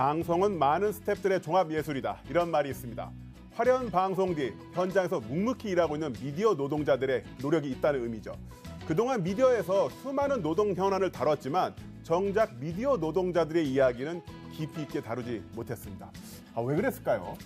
방송은 많은 스태프들의 종합예술이다. 이런 말이 있습니다. 화려한 방송 뒤 현장에서 묵묵히 일하고 있는 미디어 노동자들의 노력이 있다는 의미죠. 그동안 미디어에서 수많은 노동 현안을 다뤘지만 정작 미디어 노동자들의 이야기는 깊이 있게 다루지 못했습니다. 왜 그랬을까요?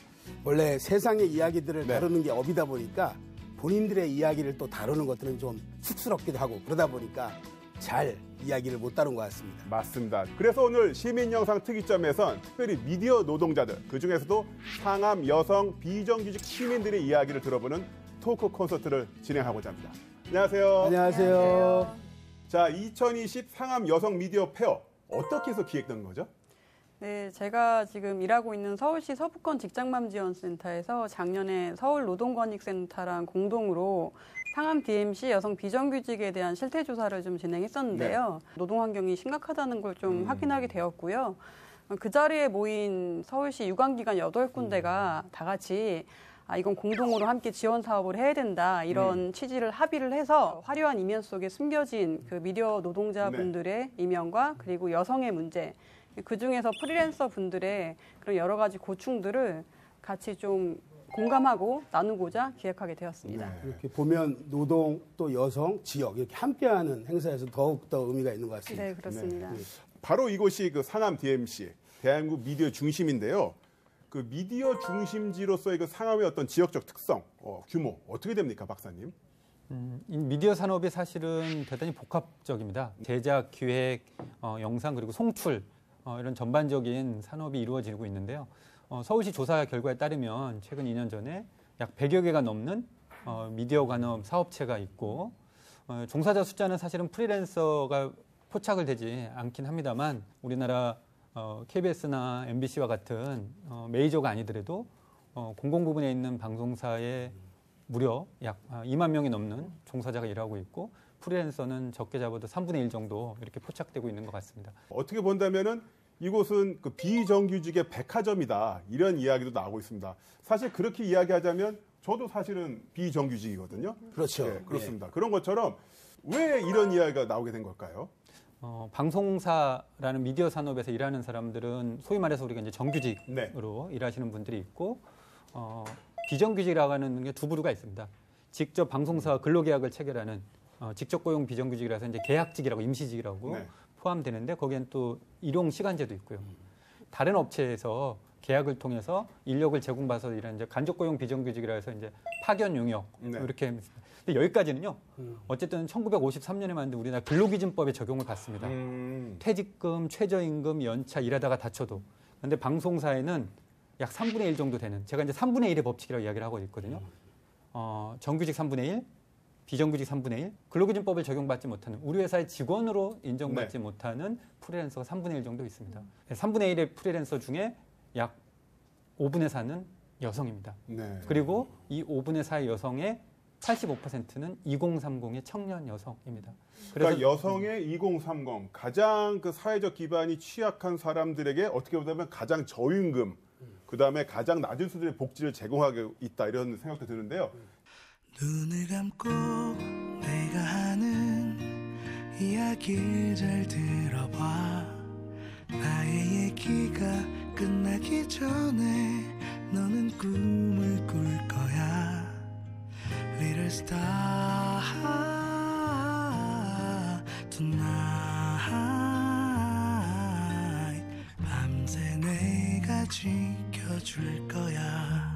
원래 세상의 이야기들을 다루는 게 업이다 보니까 본인들의 이야기를 또 다루는 것들은 좀 쑥스럽기도 하고 그러다 보니까 잘 이야기를 못 다룬 것 같습니다. 맞습니다. 그래서 오늘 시민영상 특이점에선 특별히 미디어 노동자들, 그중에서도 상암 여성 비정규직 시민들의 이야기를 들어보는 토크 콘서트를 진행하고자 합니다. 안녕하세요. 안녕하세요. 자, 2020 상암 여성 미디어 페어 어떻게 해서 기획된 거죠? 네, 제가 지금 일하고 있는 서울시 서부권 직장맘지원센터에서 작년에 서울노동권익센터랑 공동으로 상암 DMC 여성 비정규직에 대한 실태조사를 좀 진행했었는데요. 노동 환경이 심각하다는 걸 좀 확인하게 되었고요. 그 자리에 모인 서울시 유관기관 8군데가 다 같이 이건 공동으로 함께 지원 사업을 해야 된다. 이런 취지를 합의를 해서 화려한 이면 속에 숨겨진 그 미디어 노동자분들의 이면과 그리고 여성의 문제, 그중에서 프리랜서 분들의 그런 여러 가지 고충들을 같이 좀 공감하고 나누고자 기획하게 되었습니다. 이렇게 보면 노동 또 여성, 지역 이렇게 함께하는 행사에서 더욱더 의미가 있는 것 같습니다. 네, 그렇습니다. 바로 이곳이 그 상암 DMC, 대한민국 미디어 중심인데요. 그 미디어 중심지로서의 그 상암의 어떤 지역적 특성, 규모 어떻게 됩니까, 박사님? 이 미디어 산업이 사실은 대단히 복합적입니다. 제작, 기획, 영상 그리고 송출 이런 전반적인 산업이 이루어지고 있는데요. 서울시 조사 결과에 따르면 최근 2년 전에 약 100여 개가 넘는 미디어 관업 사업체가 있고 종사자 숫자는 사실은 프리랜서가 포착을 되지 않긴 합니다만 우리나라 KBS나 MBC와 같은 메이저가 아니더라도 공공부문에 있는 방송사에 무려 약 2만 명이 넘는 종사자가 일하고 있고 프리랜서는 적게 잡아도 3분의 1 정도 이렇게 포착되고 있는 것 같습니다. 어떻게 본다면은 이곳은 그 비정규직의 백화점이다. 이런 이야기도 나오고 있습니다. 사실 그렇게 이야기하자면 저도 사실은 비정규직이거든요. 그렇죠. 네, 그렇습니다. 그런 것처럼 왜 이런 이야기가 나오게 된 걸까요? 방송사라는 미디어 산업에서 일하는 사람들은 소위 말해서 우리가 이제 정규직으로 일하시는 분들이 있고 비정규직이라고 하는 게 두 부류가 있습니다. 직접 방송사와 근로계약을 체결하는 직접 고용 비정규직이라서 이제 계약직이라고 임시직이라고 포함되는데 거기엔 또 일용 시간제도 있고요. 다른 업체에서 계약을 통해서 인력을 제공받아서 일하는 이제 간접 고용 비정규직이라 해서 이제 파견 용역 이렇게 합니다. 근데 여기까지는요. 어쨌든 1953년에 만든 우리나라 근로기준법에 적용을 받습니다. 퇴직금, 최저임금, 연차 일하다가 다쳐도. 그런데 방송사에는 약 3분의 1 정도 되는 제가 이제 3분의 1의 법칙이라고 이야기를 하고 있거든요. 정규직 3분의 1, 비정규직 3분의 1, 근로기준법을 적용받지 못하는 우리 회사의 직원으로 인정받지 못하는 프리랜서가 3분의 1 정도 있습니다. 3분의 1의 프리랜서 중에 약 5분의 4는 여성입니다. 그리고 이 5분의 4의 여성의 85%는 2030의 청년 여성입니다. 그러니까 여성의 2030, 가장 그 사회적 기반이 취약한 사람들에게 어떻게 보자면 가장 저임금, 그다음에 가장 낮은 수준의 복지를 제공하고 있다 이런 생각도 드는데요. 눈을 감고 내가 하는 이야기를 잘 들어봐. 나의 얘기가 끝나기 전에 너는 꿈을 꿀 거야. Little star tonight. 밤새 내가 지켜줄 거야.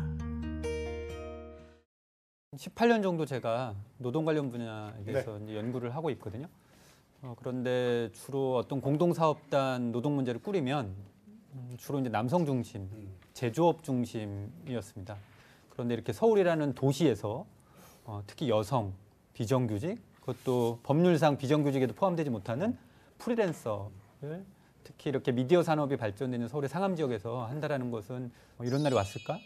18년 정도 제가 노동 관련 분야에 대해서 이제 연구를 하고 있거든요. 그런데 주로 어떤 공동사업단 노동 문제를 꾸리면 주로 이제 남성 중심, 제조업 중심이었습니다. 그런데 이렇게 서울이라는 도시에서 특히 여성, 비정규직, 그것도 법률상 비정규직에도 포함되지 못하는 프리랜서를 특히 이렇게 미디어 산업이 발전되는 서울의 상암 지역에서 한다라는 것은 이런 날이 왔을까?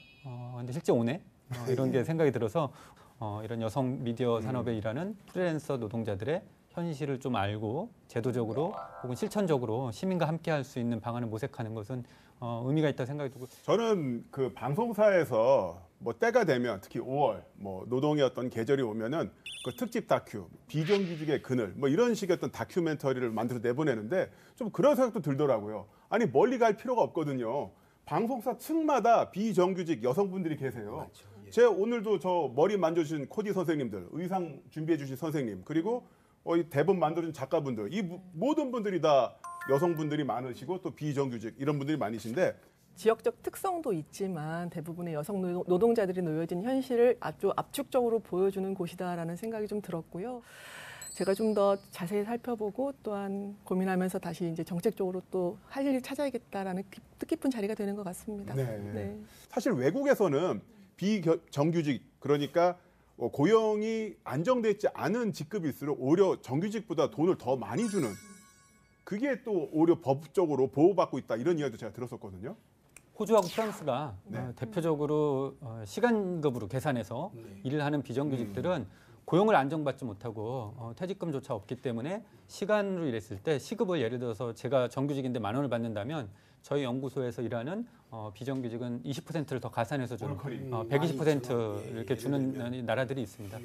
근데 실제 오네? 이런 게 생각이 들어서 이런 여성 미디어 산업에 일하는 프리랜서 노동자들의 현실을 좀 알고 제도적으로 혹은 실천적으로 시민과 함께 할 수 있는 방안을 모색하는 것은 의미가 있다고 생각이 들고 저는 그 방송사에서 뭐 때가 되면 특히 5월 뭐 노동의 어떤 계절이 오면은 그 특집 다큐, 비정규직의 그늘 뭐 이런 식의 어떤 다큐멘터리를 만들어 내보내는데 좀 그런 생각도 들더라고요. 아니 멀리 갈 필요가 없거든요. 방송사 층마다 비정규직 여성분들이 계세요. 맞죠. 예. 제 오늘도 저 머리 만져주신 코디 선생님들, 의상 준비해주신 선생님, 그리고 이 대본 만들어준 작가분들, 이 모든 분들이 다 여성분들이 많으시고 또 비정규직 이런 분들이 많으신데 지역적 특성도 있지만 대부분의 여성 노동자들이 놓여진 현실을 아주 압축적으로 보여주는 곳이다라는 생각이 좀 들었고요. 제가 좀 더 자세히 살펴보고 또한 고민하면서 다시 이제 정책적으로 또 할 일을 찾아야겠다라는 뜻깊은 자리가 되는 것 같습니다. 네. 네. 사실 외국에서는 비정규직 그러니까 고용이 안정돼 있지 않은 직급일수록 오히려 정규직보다 돈을 더 많이 주는 그게 또 오히려 법적으로 보호받고 있다 이런 이야기도 제가 들었었거든요. 호주하고 프랑스가 대표적으로 시간급으로 계산해서 일을 하는 비정규직들은 고용을 안정받지 못하고 퇴직금조차 없기 때문에 시간으로 일했을 때 시급을 예를 들어서 제가 정규직인데 10,000원을 받는다면 저희 연구소에서 일하는 비정규직은 20%를 더 가산해서 주는 120% 이렇게 주는 나라들이 있습니다.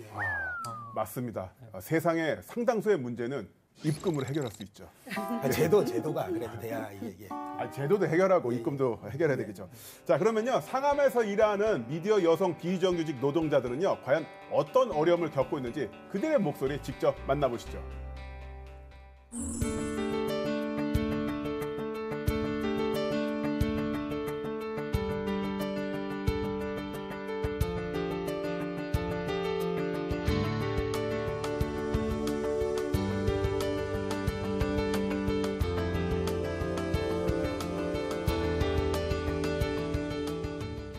맞습니다. 세상의 상당수의 문제는 입금으로 해결할 수 있죠. 제도가 그래도 돼야 이게. 제도도 해결하고 입금도 해결해야 되겠죠. 자, 그러면요. 상암에서 일하는 미디어 여성 비정규직 노동자들은요. 과연 어떤 어려움을 겪고 있는지 그들의 목소리 직접 만나보시죠.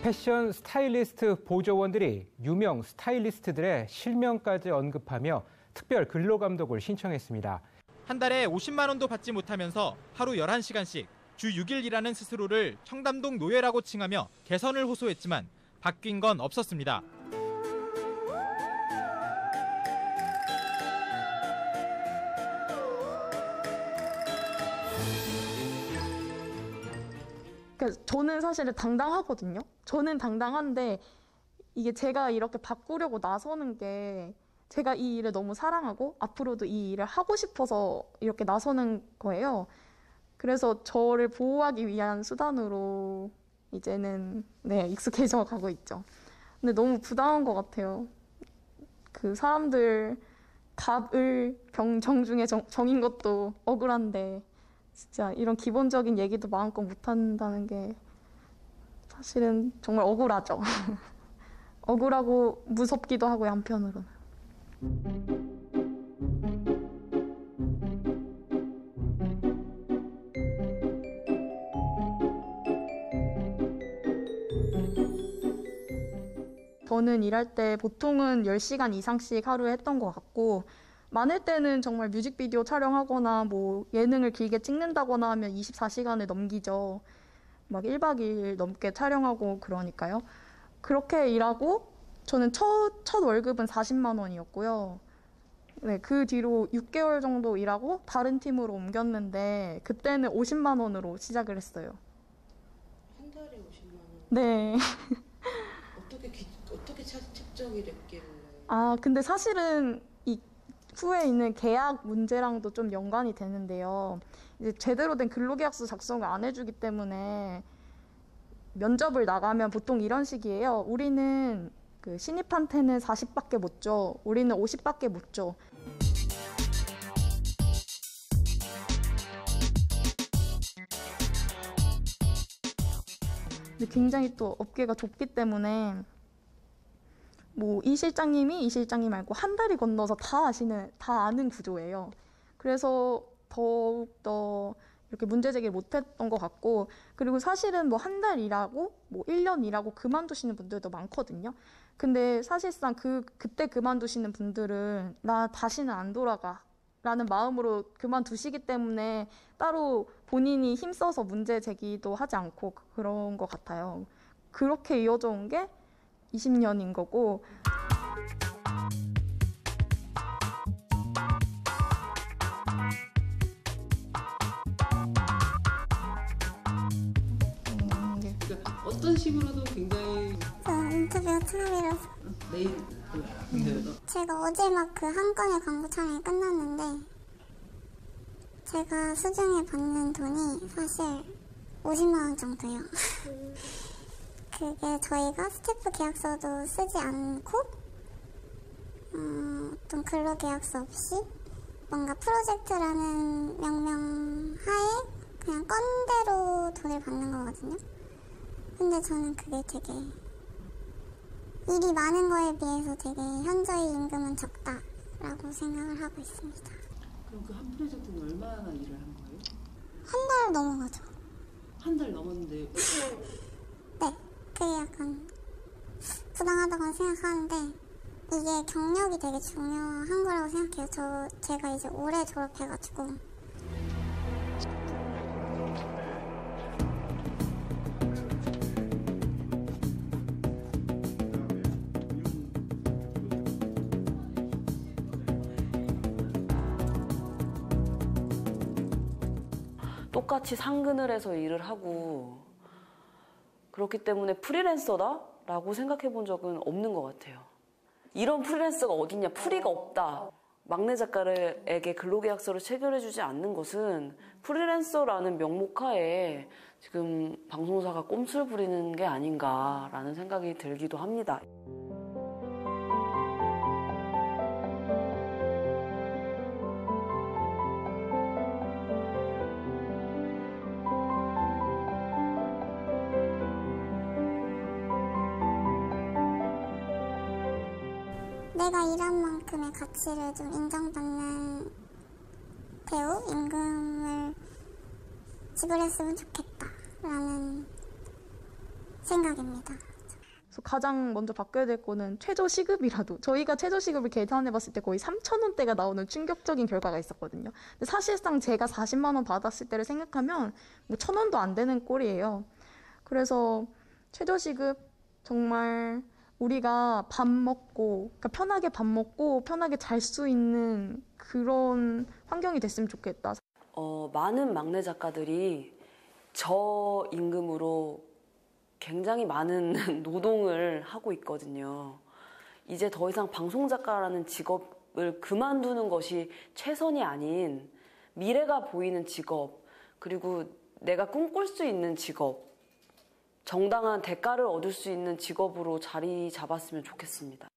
패션 스타일리스트 보조원들이 유명 스타일리스트들의 실명까지 언급하며 특별 근로감독을 신청했습니다. 한 달에 50만 원도 받지 못하면서 하루 11시간씩 주 6일 일하는 스스로를 청담동 노예라고 칭하며 개선을 호소했지만 바뀐 건 없었습니다. 저는 사실은 당당하거든요. 저는 당당한데 이게 제가 이렇게 바꾸려고 나서는 게 제가 이 일을 너무 사랑하고 앞으로도 이 일을 하고 싶어서 이렇게 나서는 거예요. 그래서 저를 보호하기 위한 수단으로 이제는 익숙해져 가고 있죠. 근데 너무 부당한 것 같아요. 그 사람들 갑을 정중에 정인 것도 억울한데 진짜 이런 기본적인 얘기도 마음껏 못한다는 게 사실은 정말 억울하죠. 억울하고 무섭기도 하고요, 한편으로는. 저는 일할 때 보통은 10시간 이상씩 하루에 했던 것 같고 많을 때는 정말 뮤직비디오 촬영하거나 뭐 예능을 길게 찍는다거나 하면 24시간을 넘기죠. 막 1박 2일 넘게 촬영하고 그러니까요. 그렇게 일하고 저는 첫 월급은 40만 원이었고요. 네, 그 뒤로 6개월 정도 일하고 다른 팀으로 옮겼는데 그때는 50만 원으로 시작을 했어요. 한 달에 50만 원? 네. 어떻게 책정이 됐길래? 근데 사실은 이 후에 있는 계약 문제랑도 좀 연관이 되는데요. 이제 제대로 된 근로계약서 작성을 안 해주기 때문에 면접을 나가면 보통 이런 식이에요. 우리는 그 신입한테는 40밖에 못 줘. 우리는 50밖에 못 줘. 근데 굉장히 또 업계가 좁기 때문에 뭐 이 실장님이 이 실장님 말고 한 달이 건너서 다 아는 구조예요. 그래서 더욱더 이렇게 문제 제기를 못했던 것 같고, 그리고 사실은 뭐 한 달 일하고 뭐 1년 일하고 그만두시는 분들도 많거든요. 근데 사실상 그때 그만두시는 분들은 나 다시는 안 돌아가 라는 마음으로 그만두시기 때문에 따로 본인이 힘써서 문제 제기도 하지 않고 그런 것 같아요. 그렇게 이어져 온 게 20년인 거고. 그러니까 어떤 식으로도 굉장히 저 인터뷰가 처음이라서 내일 제가 어제 막 그 한 건의 광고 촬영이 끝났는데 제가 수중에 받는 돈이 사실 50만 원 정도예요. 그게 저희가 스태프 계약서도 쓰지 않고 어떤 근로계약서 없이 뭔가 프로젝트라는 명명 하에 그냥 건대로 돈을 받는 거거든요. 근데 저는 그게 되게 일이 많은 거에 비해서 되게 현저히 임금은 적다라고 생각을 하고 있습니다. 그럼 그 한 프로젝트는 얼마나 일을 한 거예요? 한 달 넘어가죠. 한 달 넘었는데 네, 그게 약간 부당하다고 생각하는데 이게 경력이 되게 중요한 거라고 생각해요. 제가 이제 올해 졸업해가지고 똑같이 상근을 해서 일을 하고 그렇기 때문에 프리랜서다라고 생각해 본 적은 없는 것 같아요. 이런 프리랜서가 어딨냐, 프리가 없다. 막내 작가에게 근로계약서를 체결해주지 않는 것은 프리랜서라는 명목하에 지금 방송사가 꼼수를 부리는 게 아닌가라는 생각이 들기도 합니다. 내가 일한 만큼의 가치를 좀 인정받는 대우, 임금을 지불했으면 좋겠다라는 생각입니다. 그래서 가장 먼저 바뀌어야 될 거는 최저시급이라도 저희가 최저시급을 계산해봤을 때 거의 3,000원대가 나오는 충격적인 결과가 있었거든요. 근데 사실상 제가 40만 원 받았을 때를 생각하면 뭐 1,000원도 안 되는 꼴이에요. 그래서 최저시급 정말 우리가 밥 먹고, 그러니까 편하게 밥 먹고 편하게 잘 수 있는 그런 환경이 됐으면 좋겠다. 많은 막내 작가들이 저임금으로 굉장히 많은 노동을 하고 있거든요. 이제 더 이상 방송작가라는 직업을 그만두는 것이 최선이 아닌 미래가 보이는 직업, 그리고 내가 꿈꿀 수 있는 직업, 정당한 대가를 얻을 수 있는 직업으로 자리 잡았으면 좋겠습니다.